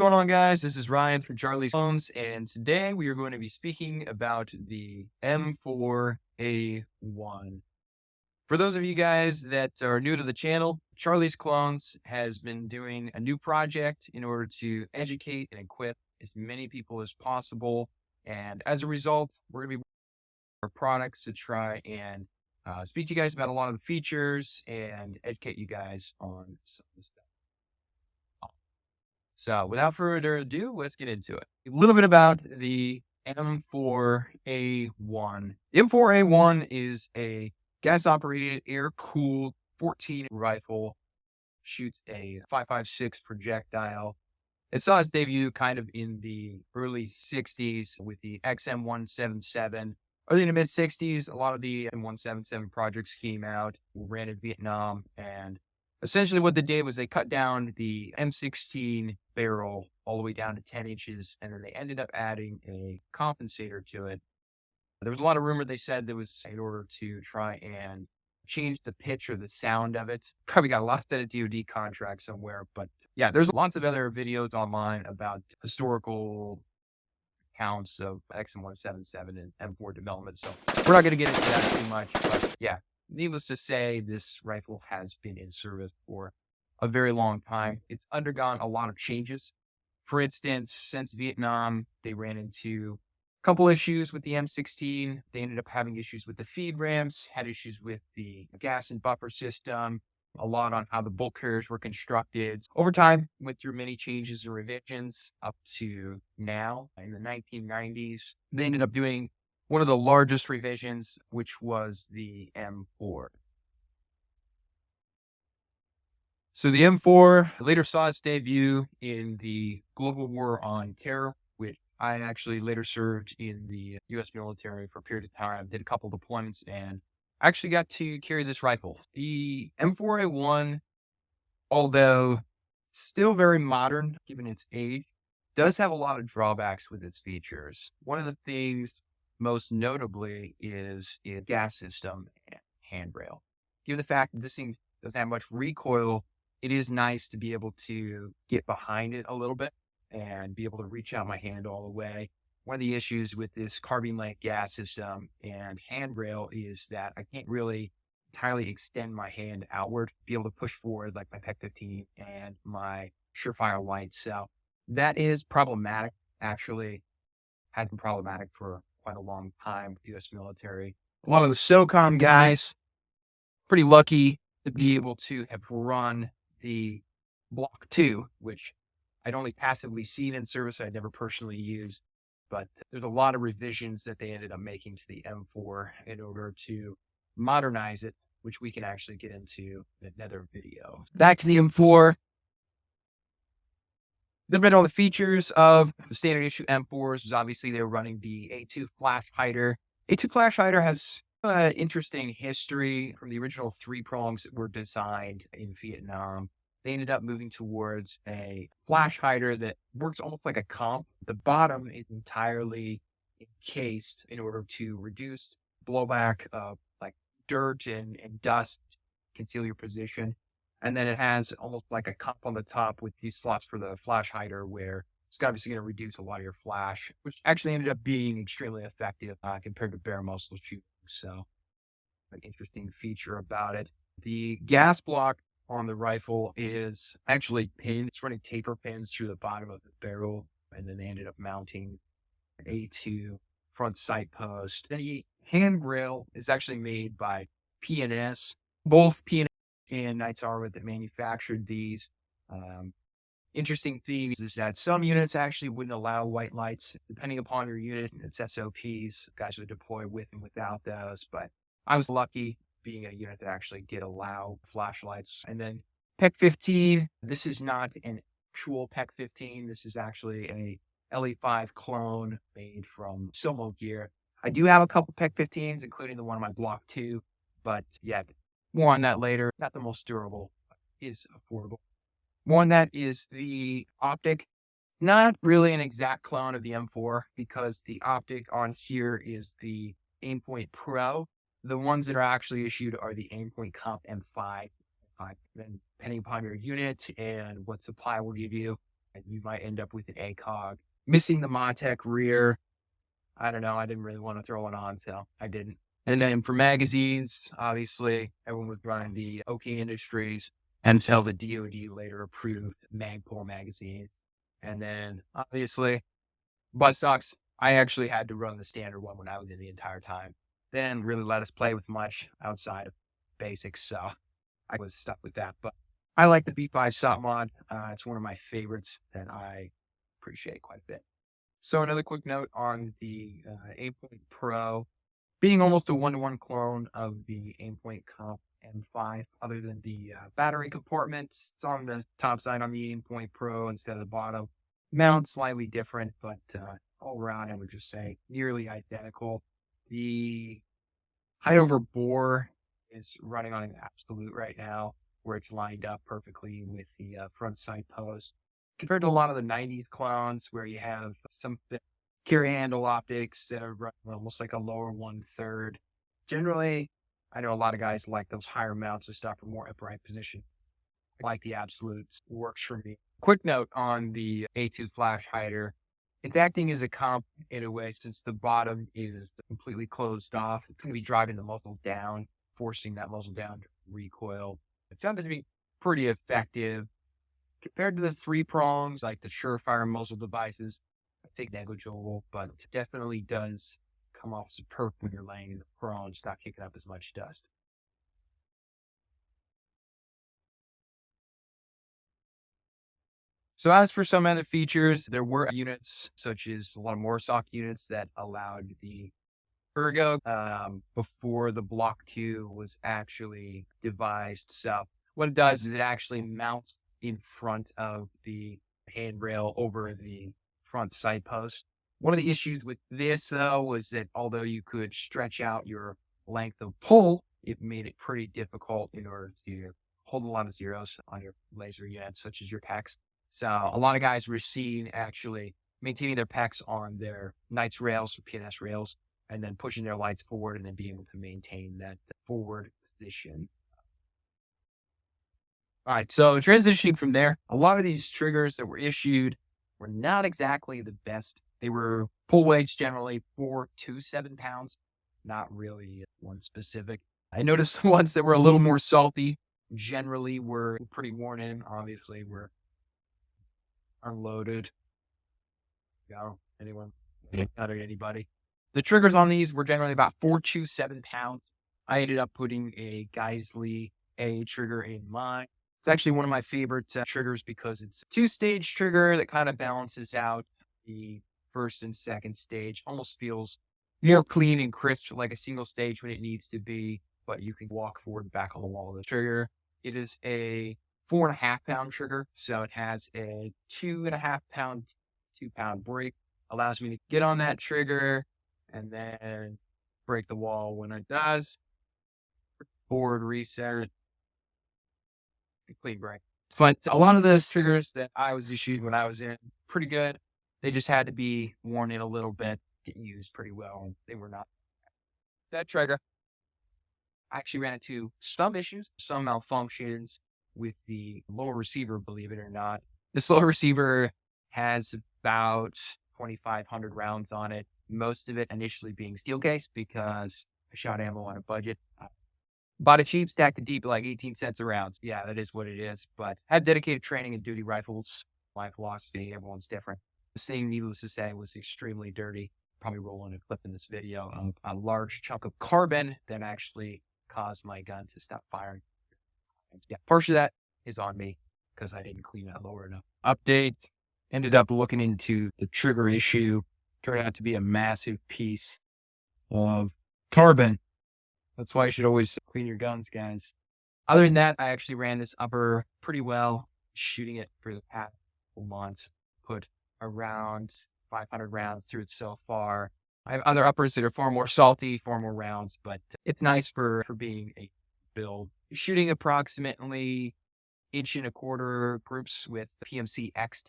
going on, guys? This is Ryan from Charlie's Homes, and today we are going to be speaking about the M4A1. For those of you guys that are new to the channel, Charlie's Clones has been doing a new project in order to educate and equip as many people as possible. And as a result, we're going to be our products to try and speak to you guys about a lot of the features and educate you guys on some of the stuff. So without further ado, let's get into it. A little bit about the M4A1. The M4A1 is a gas-operated, air-cooled 14 rifle, shoots a 5.56 projectile. It saw its debut kind of in the early 60s with the XM177. Early to mid-60s, a lot of the M177 projects came out, ran in Vietnam, and essentially what they did was they cut down the M16 barrel all the way down to 10 inches, and then they ended up adding a compensator to it. There was a lot of rumor they said there was in order to try and change the pitch or the sound of it. Probably got lost at a DoD contract somewhere, but yeah, there's lots of other videos online about historical accounts of XM177 and M4 development, so we're not going to get into that too much, but yeah. Needless to say, this rifle has been in service for a very long time. It's undergone a lot of changes. For instance, since Vietnam, they ran into a couple issues with the M16. They ended up having issues with the feed ramps, had issues with the gas and buffer system, a lot on how the bolt carriers were constructed. Over time, went through many changes and revisions up to now in the 1990s. They ended up doing one of the largest revisions, which was the M4. So the M4 later saw its debut in the Global War on Terror, which I actually later served in the U.S. military for a period of time, did a couple deployments, and I actually got to carry this rifle. The M4A1, although still very modern given its age, does have a lot of drawbacks with its features. One of the things most notably is its gas system and handrail. Given the fact that this thing doesn't have much recoil, it is nice to be able to get behind it a little bit and be able to reach out my hand all the way. One of the issues with this carbine length gas system and handrail is that I can't really entirely extend my hand outward, be able to push forward like my PEC-15 and my Surefire lights. So that is problematic. Actually, has been problematic for quite a long time with the U.S. military. A lot of the SOCOM guys, pretty lucky to be able to have run the Block 2, which I'd only passively seen in service. I'd never personally used, but there's a lot of revisions that they ended up making to the M4 in order to modernize it, which we can actually get into in another video. Back to the M4. A little bit on the features of the standard issue M4s is obviously they're running the A2 flash hider. A2 flash hider has an interesting history from the original 3 prongs that were designed in Vietnam. They ended up moving towards a flash hider that works almost like a comp. The bottom is entirely encased in order to reduce blowback of like dirt and dust, conceal your position. And then it has almost like a cup on the top with these slots for the flash hider where it's obviously going to reduce a lot of your flash, which actually ended up being extremely effective compared to bare muzzle shooting. So an interesting feature about it. The gas block on the rifle is actually pinned. It's running taper pins through the bottom of the barrel. And then they ended up mounting an A2 front sight post. The handrail is actually made by P&S. Both P&S and Knights Armament that manufactured these. Interesting thing is that some units actually wouldn't allow white lights, depending upon your unit and its SOPs. Guys would deploy with and without those, but I was lucky being a unit that actually did allow flashlights. And then PEC-15, this is not an actual PEC-15. This is actually a LE5 clone made from Somo gear. I do have a couple PEC-15s, including the one on my Block 2, but yeah, more on that later. Not the most durable, but is affordable. One that is the optic. It's not really an exact clone of the M4 because the optic on here is the Aimpoint Pro. The ones that are actually issued are the Aimpoint Comp M5. Then depending upon your unit and what supply will give you, and you might end up with an ACOG. Missing the Montec rear, I don't know. I didn't really want to throw it on, so I didn't. And then for magazines, obviously, everyone was running the OK Industries until the DoD later approved Magpul magazines. And then, obviously, buttstocks, I actually had to run the standard one when I was in the entire time. They didn't really let us play with much outside of basics, so I was stuck with that. But I like the B5 SOP mod. It's one of my favorites that I appreciate quite a bit. So another quick note on the Aimpoint Pro, being almost a one-to-one clone of the Aimpoint Comp M5, other than the battery compartments. It's on the top side on the Aimpoint Pro instead of the bottom. Mount slightly different, but all around I would just say nearly identical. The height over bore is running on an absolute right now, where it's lined up perfectly with the front side post. Compared to a lot of the 90s clones where you have some carry handle optics that are almost like a lower 1/3. Generally, I know a lot of guys like those higher mounts and stuff for more upright position. I like the absolutes, works for me. Quick note on the A2 flash hider. It's acting as a comp in a way, since the bottom is completely closed off. It's going to be driving the muzzle down, forcing that muzzle down to recoil. I found it to be pretty effective. Compared to the 3 prongs, like the Surefire muzzle devices, I think negligible, but it definitely does come off superb when you're laying in the prongs, not kicking up as much dust. So as for some other features, there were units such as a lot of Morsock units that allowed the ergo before the Block 2 was actually devised. So what it does is it actually mounts in front of the handrail over the front sight post. One of the issues with this, though, was that although you could stretch out your length of pull, it made it pretty difficult in order to hold a lot of zeros on your laser units, such as your PEX. So a lot of guys were seen actually maintaining their PEX on their Knights rails or PNS rails, and then pushing their lights forward and then being able to maintain that forward position. All right, so transitioning from there, a lot of these triggers that were issued were not exactly the best. They were pull weights generally 4 to 7 pounds, not really one specific. I noticed the ones that were a little more salty generally were pretty worn in, obviously were unloaded. Go, anyone? Not anybody. The triggers on these were generally about 4 to 7 pounds. I ended up putting a Geisley A trigger in mine. It's actually one of my favorite triggers because it's a 2-stage trigger that kind of balances out the first and second stage. Almost feels more clean and crisp, like a single stage when it needs to be, but you can walk forward and back on the wall of the trigger. It is a 4.5 pound trigger, so it has a 2.5 pound, 2 pound break. Allows me to get on that trigger and then break the wall when it does. Forward reset, complete break. But a lot of those triggers that I was issued when I was in, pretty good. They just had to be worn in a little bit, get used pretty well. They were not. That trigger, I actually ran into some issues, some malfunctions with the lower receiver, believe it or not. This lower receiver has about 2,500 rounds on it. Most of it initially being steel case because I shot ammo on a budget. Bought it cheap, stacked it deep, like 18 cents a round. Yeah, that is what it is. But had dedicated training in duty rifles. My philosophy, everyone's different. This thing, needless to say, was extremely dirty. Probably rolling a clip in this video of a large chunk of carbon that actually caused my gun to stop firing. Yeah, portion of that is on me because I didn't clean that lower enough. Update, ended up looking into the trigger issue. Turned out to be a massive piece of carbon. That's why you should always clean your guns, guys. Other than that, I actually ran this upper pretty well, shooting it for the past couple months. Put around 500 rounds through it so far. I have other uppers that are far more salty, far more rounds, but it's nice for being a build. Shooting approximately 1.25 inch groups with PMC X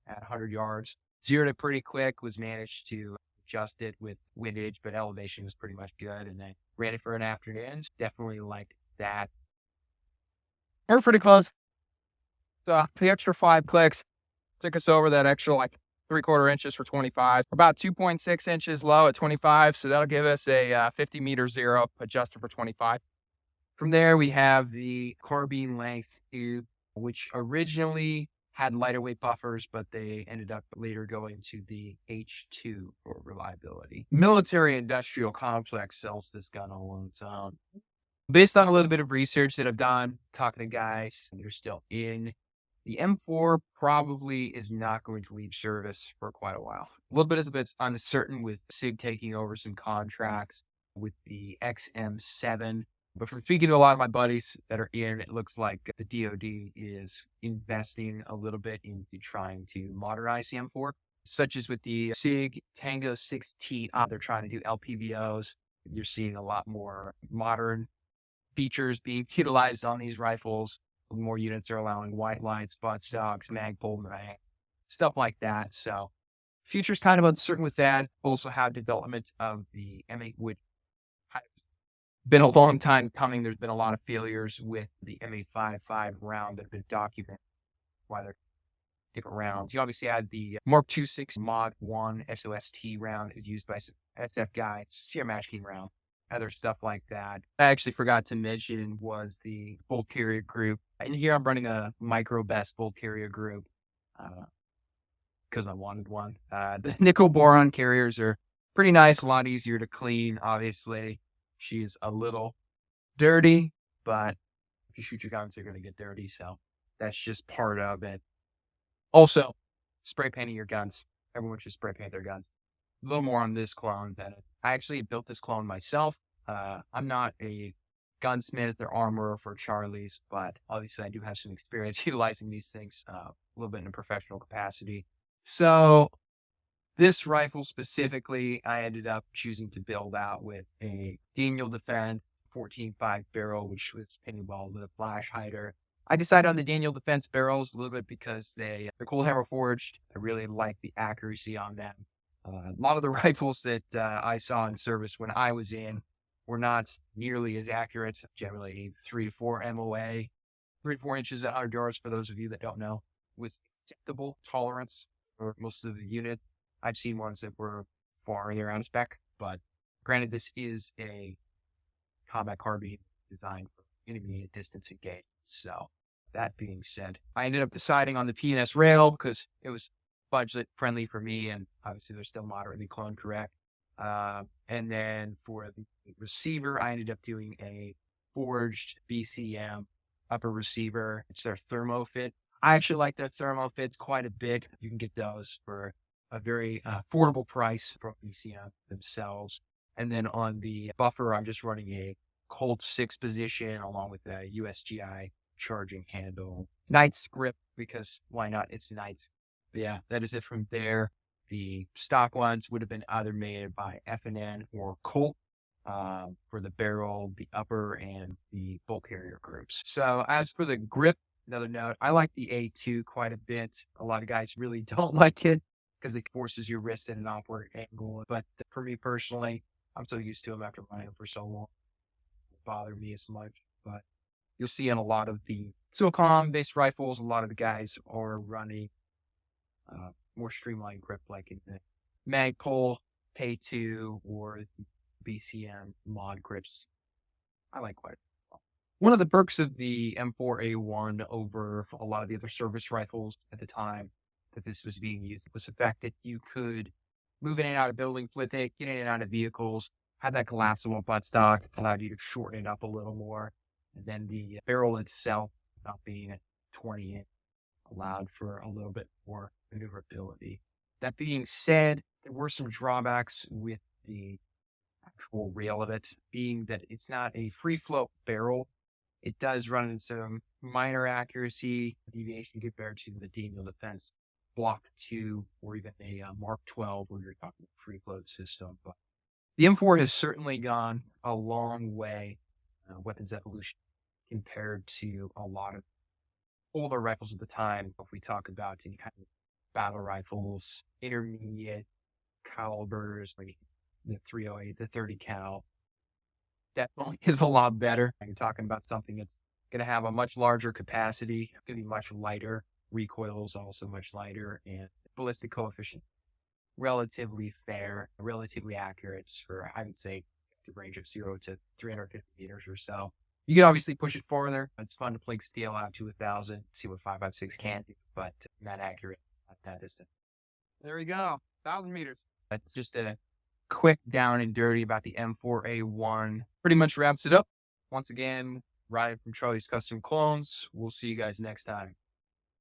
at 100 yards. Zeroed it pretty quick, was managed to adjust it with windage, but elevation was pretty much good. And then ran it for an afternoon. Definitely liked that. We're pretty close. So the extra 5 clicks, Took us over that extra like 3/4 inches for 25, about 2.6 inches low at 25. So that'll give us a 50 meter zero adjusted for 25. From there, we have the carbine length tube, which originally had lighter weight buffers, but they ended up later going to the H2 for reliability. Military industrial complex sells this gun all on its own. Based on a little bit of research that I've done, talking to guys that are still in, the M4 probably is not going to leave service for quite a while. A little bit of it's uncertain with SIG taking over some contracts with the XM7. But from speaking to a lot of my buddies that are in, it looks like the DoD is investing a little bit into trying to modernize the M4, such as with the SIG Tango 6T. They're trying to do LPVOs. You're seeing a lot more modern features being utilized on these rifles. More units are allowing white lights, butt stocks, magpul, mag, stuff like that. So future's kind of uncertain with that. Also have development of the M8, which has been a long time coming. There's been a lot of failures with the M855 round that have been documented. Why they're different rounds. You obviously had the Mark 26 Mod 1 SOST round is used by SF guys, CR Match King round, other stuff like that. I actually forgot to mention was the bolt carrier group. And here I'm running a micro best bolt carrier group because I wanted one. The nickel boron carriers are pretty nice, a lot easier to clean. Obviously, she's a little dirty, but if you shoot your guns, they're going to get dirty. So that's just part of it. Also, spray painting your guns. Everyone should spray paint their guns. A little more on this clone. I actually built this clone myself. I'm not a gunsmith or armorer for Charlie's, but obviously I do have some experience utilizing these things a little bit in a professional capacity. So this rifle specifically, I ended up choosing to build out with a Daniel Defense 14.5 barrel, which was paintball with a flash hider. I decided on the Daniel Defense barrels a little bit because they're cold hammer forged. I really like the accuracy on them. A lot of the rifles that I saw in service when I was in were not nearly as accurate. Generally, 3 to 4 MOA, 3 to 4 inches at 100 yards. For those of you that don't know, was acceptable tolerance for most of the units. I've seen ones that were far around spec, but granted, this is a combat carbine designed for intermediate distance engagement. So that being said, I ended up deciding on the P&S rail because it was budget friendly for me, and obviously they're still moderately clone correct. And then for the receiver, I ended up doing a forged BCM upper receiver. It's their thermo fit. I actually like their thermo fits quite a bit. You can get those for a very affordable price from BCM themselves. And then on the buffer, I'm just running a Colt 6 position along with a USGI charging handle. Knights grip, because why not? It's Knights. But yeah, that is it from there. The stock ones would have been either made by F&N or Colt for the barrel, the upper, and the bolt carrier groups. So as for the grip, another note, I like the A2 quite a bit. A lot of guys really don't like it because it forces your wrist at an awkward angle. But for me personally, I'm so used to them after running them for so long. It doesn't bother me as much. But you'll see in a lot of the silicon-based rifles, a lot of the guys are running more streamlined grip, like in the Magpul, Pay2, or BCM mod grips. I like quite a bit. One of the perks of the M4A1 over a lot of the other service rifles at the time that this was being used was the fact that you could move in and out of buildings with it, get in and out of vehicles, have that collapsible buttstock, allowed you to shorten it up a little more. And then the barrel itself, not being a 20 inch, allowed for a little bit more maneuverability. That being said, there were some drawbacks with the actual rail of it, being that it's not a free float barrel. It does run in some minor accuracy deviation compared to the Daniel Defense Block 2 or even a Mark 12 where you're talking free float system. But the M4 has certainly gone a long way, weapons evolution, compared to a lot of older rifles at the time. If we talk about any kind of battle rifles, intermediate calibers, like the 308, the 30 cal, definitely is a lot better. You're talking about something that's going to have a much larger capacity, going to be much lighter, Recoil is also much lighter, and ballistic coefficient relatively fair, relatively accurate for, I would say, the range of 0 to 350 meters or so. You can obviously push it farther. It's fun to play steel out to 1,000, see what 5.56 can do, but not accurate at that distance. There we go. 1,000 meters. That's just a quick down and dirty about the M4A1. Pretty much wraps it up. Once again, Ryan from Charlie's Custom Clones. We'll see you guys next time.